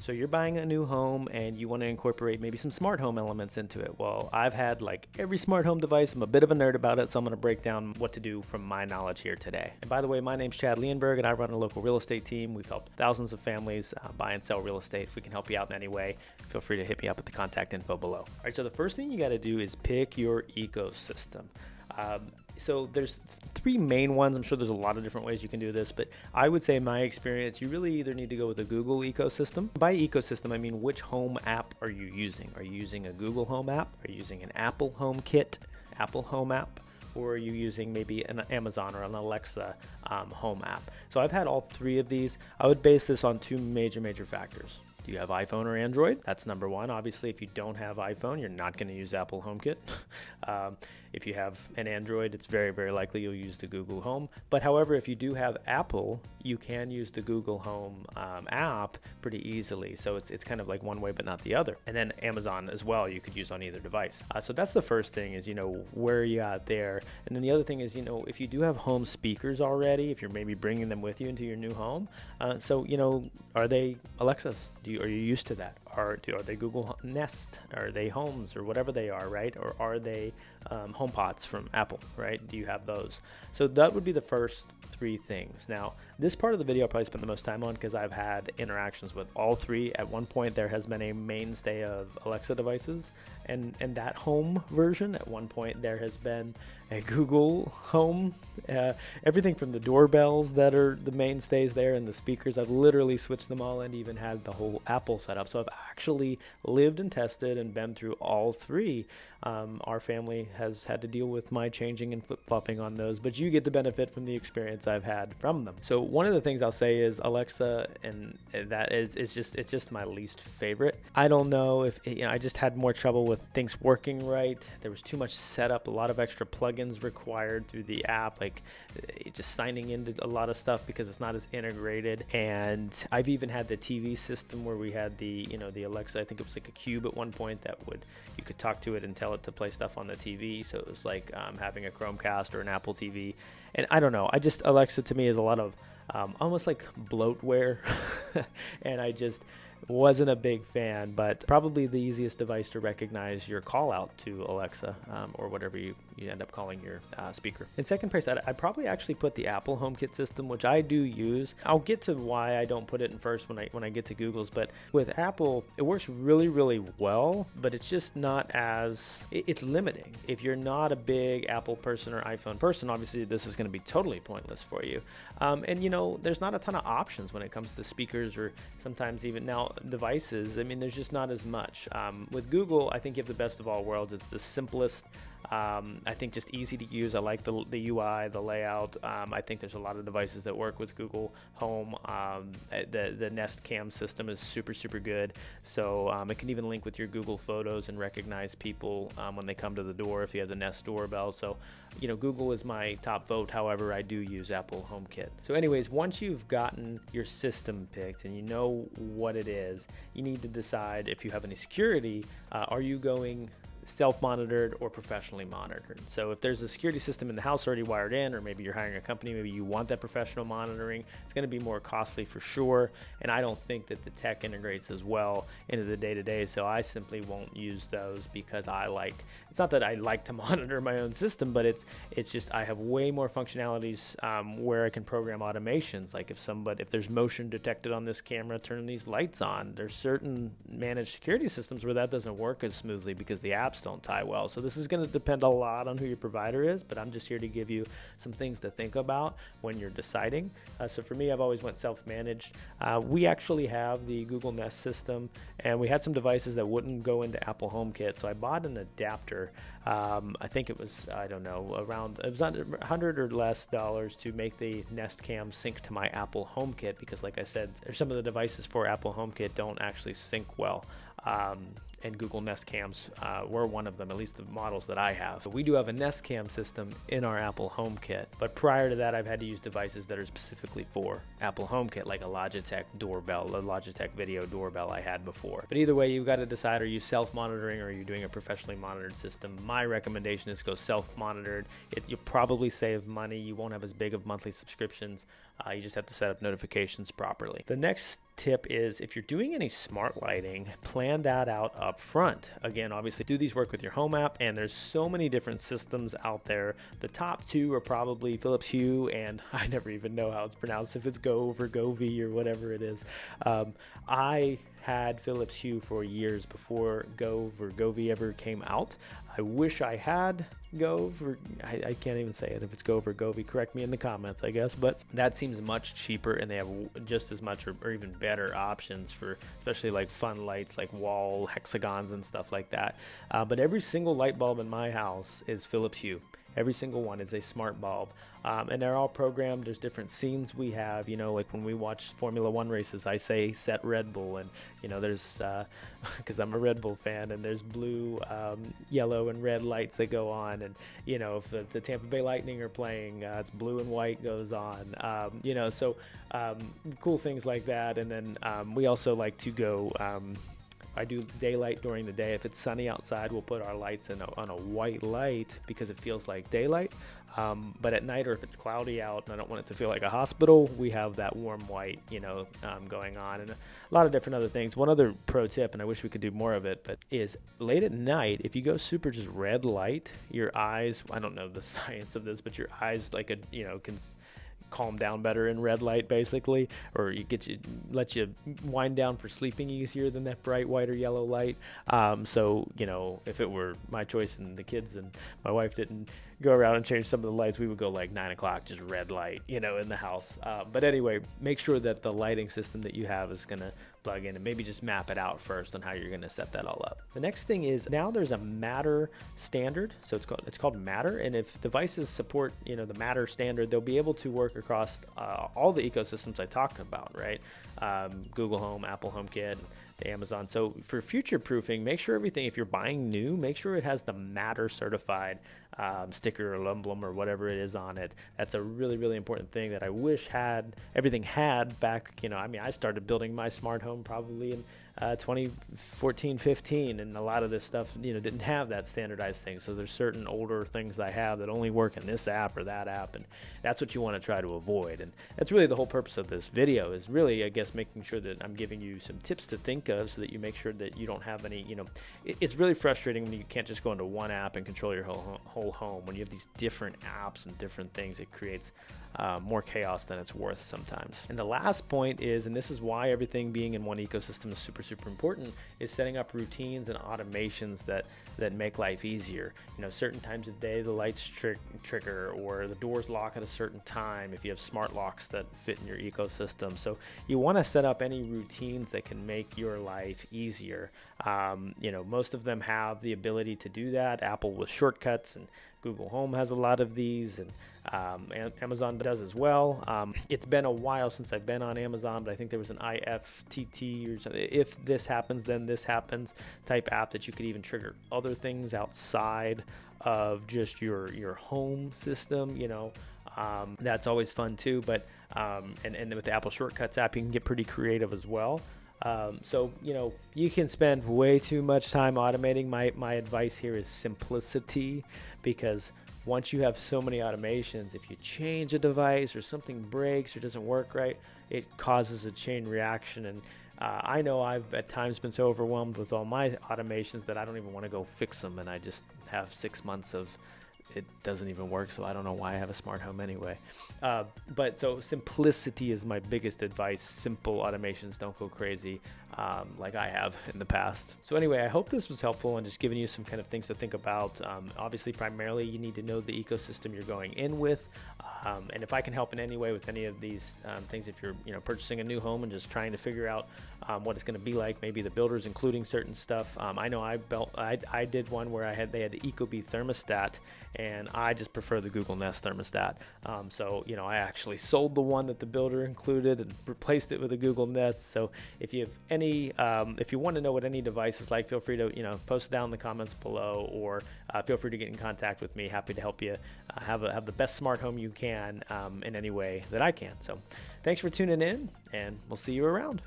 So you're buying a new home and you want to incorporate maybe some smart home elements into it. Well, I've had like every smart home device. I'm a bit of a nerd about it, so I'm going to break down what to do from my knowledge here today. And by the way, my name's Chad Leonberg and I run a local real estate team. We've helped thousands of families buy and sell real estate. If we can help you out in any way, feel free to hit me up at the contact info below. All right, so the first thing you got to do is pick your ecosystem. So there's three main ones. I'm sure there's a lot of different ways you can do this, but I would say in my experience, you really either need to go with a Google ecosystem. By ecosystem, I mean which home app are you using? Are you using a Google Home app? Are you using an Apple HomeKit, Apple Home app? Or are you using maybe an Amazon or an Alexa home app? So I've had all three of these. I would base this on two major factors. Do you have iPhone or Android? That's number one. Obviously, if you don't have iPhone, you're not going to use Apple HomeKit. If you have an Android, it's very likely you'll use the Google Home. But however, if you do have Apple, you can use the Google Home app pretty easily. So it's kind of like one way, but not the other. And then Amazon as well, you could use on either device. So that's the first thing is, where are you at there? And then the other thing is, if you do have home speakers already, if you're maybe bringing them with you into your new home, are they Alexas? Are you used to that? Are they Google Nest? Are they Homes or whatever they are, right? Or are they HomePods from Apple, right? Do you have those? So that would be the first three things. Now, this part of the video I'll probably spend the most time on because I've had interactions with all three. At one point, there has been a mainstay of Alexa devices, and that home version, at one point, there has been a Google Home. Everything from the doorbells that are the mainstays there and the speakers, I've literally switched them all and even had the whole Apple setup. So I've actually lived and tested and been through all three. Our family has had to deal with my changing and flip-flopping on those, but you get the benefit from the experience I've had from them. So one of the things I'll say is Alexa, and that is it's just my least favorite. I don't know if I just had more trouble with things working right. There was too much setup, a lot of extra plugins required through the app, like just signing into a lot of stuff because it's not as integrated. And I've even had the TV system where we had the Alexa, I think it was like a cube at one point that you could talk to it and tell it to play stuff on the TV. So it was like having a Chromecast or an Apple TV. And I don't know, Alexa to me is a lot of almost like bloatware. And I just wasn't a big fan, but probably the easiest device to recognize your call out to Alexa or whatever you end up calling your speaker. In second place, I'd probably actually put the Apple HomeKit system, which I do use. I'll get to why I don't put it in first when I get to Google's, but with Apple, it works really well, but it's just not it's limiting. If you're not a big Apple person or iPhone person, obviously this is going to be totally pointless for you. And there's not a ton of options when it comes to speakers or sometimes even now devices. I mean, there's just not as much. With Google, I think you have the best of all worlds. It's the simplest. I think just easy to use. I like the UI, the layout. I think there's a lot of devices that work with Google Home. The Nest Cam system is super good. So it can even link with your Google Photos and recognize people when they come to the door if you have the Nest doorbell. So, Google is my top vote. However, I do use Apple HomeKit. So anyways, once you've gotten your system picked and you know what it is, you need to decide if you have any security. Are you going self-monitored or professionally monitored? So if there's a security system in the house already wired in, or maybe you're hiring a company, maybe you want that professional monitoring, it's going to be more costly for sure. And I don't think that the tech integrates as well into the day-to-day. So I simply won't use those because it's not that I like to monitor my own system, but it's just I have way more functionalities where I can program automations. Like if there's motion detected on this camera, turn these lights on. There's certain managed security systems where that doesn't work as smoothly because the apps don't tie well. So this is going to depend a lot on who your provider is, but I'm just here to give you some things to think about when you're deciding. So for me, I've always went self-managed. We actually have the Google Nest system, and we had some devices that wouldn't go into Apple HomeKit, so I bought an adapter. I think it was, it was under $100 or less to make the Nest Cam sync to my Apple HomeKit, because like I said, some of the devices for Apple HomeKit don't actually sync well. And Google Nest Cams were one of them, at least the models that I have. We do have a Nest Cam system in our Apple HomeKit, but prior to that, I've had to use devices that are specifically for Apple HomeKit, like a Logitech doorbell, a Logitech video doorbell I had before. But either way, you've got to decide, are you self-monitoring or are you doing a professionally monitored system? My recommendation is go self-monitored. You'll probably save money. You won't have as big of monthly subscriptions. You just have to set up notifications properly. The next tip is if you're doing any smart lighting, plan that out up front. Again, obviously do these work with your home app, and there's so many different systems out there. The top two are probably Philips Hue, and I never even know how it's pronounced, if it's Gove or Govee or whatever it is. I had Philips Hue for years before Gove or Govee ever came out. I wish I had Gove, or I can't even say it if it's Gove or Govee. Correct me in the comments, I guess. But that seems much cheaper, and they have just as much or even better options for especially like fun lights, like wall hexagons and stuff like that. But every single light bulb in my house is Philips Hue. Every single one is a smart bulb, and they're all programmed. There's different scenes we have, like when we watch Formula One races, I say set Red Bull, and there's because I'm a Red Bull fan, and there's blue, yellow, and red lights that go on, and if the Tampa Bay Lightning are playing, it's blue and white goes on, so cool things like that. And then we also like to go. I do daylight during the day. If it's sunny outside, we'll put our lights on a white light because it feels like daylight. But at night, or if it's cloudy out and I don't want it to feel like a hospital, we have that warm white, going on, and a lot of different other things. One other pro tip, and I wish we could do more of it, but is late at night, if you go super just red light, your eyes, I don't know the science of this, but your eyes can calm down better in red light, basically, or let you wind down for sleeping easier than that bright white or yellow light. So if it were my choice and the kids and my wife didn't go around and change some of the lights, we would go like 9 o'clock, just red light, in the house. But anyway, make sure that the lighting system that you have is going to plug in, and maybe just map it out first on how you're going to set that all up. The next thing is, now there's a Matter standard. So it's called Matter, and if devices support the Matter standard, they'll be able to work across all the ecosystems I talked about, right? Google Home, Apple HomeKit, the Amazon. So for future proofing, make sure everything, if you're buying new, make sure it has the Matter certified sticker or emblem or whatever it is on it. That's a really, really important thing that I wish everything had back. I started building my smart home probably in 2014, 15, and a lot of this stuff didn't have that standardized thing. So there's certain older things I have that only work in this app or that app, and that's what you want to try to avoid. And that's really the whole purpose of this video, is really, I guess, making sure that I'm giving you some tips to think of so that you make sure that you don't have any, it's really frustrating when you can't just go into one app and control your whole home. When you have these different apps and different things, it creates more chaos than it's worth sometimes. And the last point is, and this is why everything being in one ecosystem is super, super important, is setting up routines and automations that make life easier. Certain times of day the lights trigger, or the doors lock at a certain time if you have smart locks that fit in your ecosystem. So you want to set up any routines that can make your life easier. Most of them have the ability to do that. Apple with shortcuts, and Google Home has a lot of these, and Amazon does as well. It's been a while since I've been on Amazon, but I think there was an IFTT or something, if this happens, then this happens type app that you could even trigger other things outside of just your home system. That's always fun too. But and with the Apple Shortcuts app, you can get pretty creative as well. So you can spend way too much time automating. My advice here is simplicity, because once you have so many automations, if you change a device or something breaks or doesn't work right, it causes a chain reaction. And I know I've at times been so overwhelmed with all my automations that I don't even want to go fix them, and I just have 6 months of it doesn't even work, so I don't know why I have a smart home anyway. But so simplicity is my biggest advice. Simple automations, don't go crazy like I have in the past. So anyway, I hope this was helpful and just giving you some kind of things to think about. Obviously, primarily, you need to know the ecosystem you're going in with. And if I can help in any way with any of these things, if you're purchasing a new home and just trying to figure out what it's going to be like, maybe the builder's including certain stuff. I know I did one where they had the Ecobee thermostat, and I just prefer the Google Nest thermostat. So I actually sold the one that the builder included and replaced it with a Google Nest. So if you have any, if you want to know what any device is like, feel free to post it down in the comments below, or feel free to get in contact with me. Happy to help you have the best smart home you can in any way that I can. So thanks for tuning in, and we'll see you around.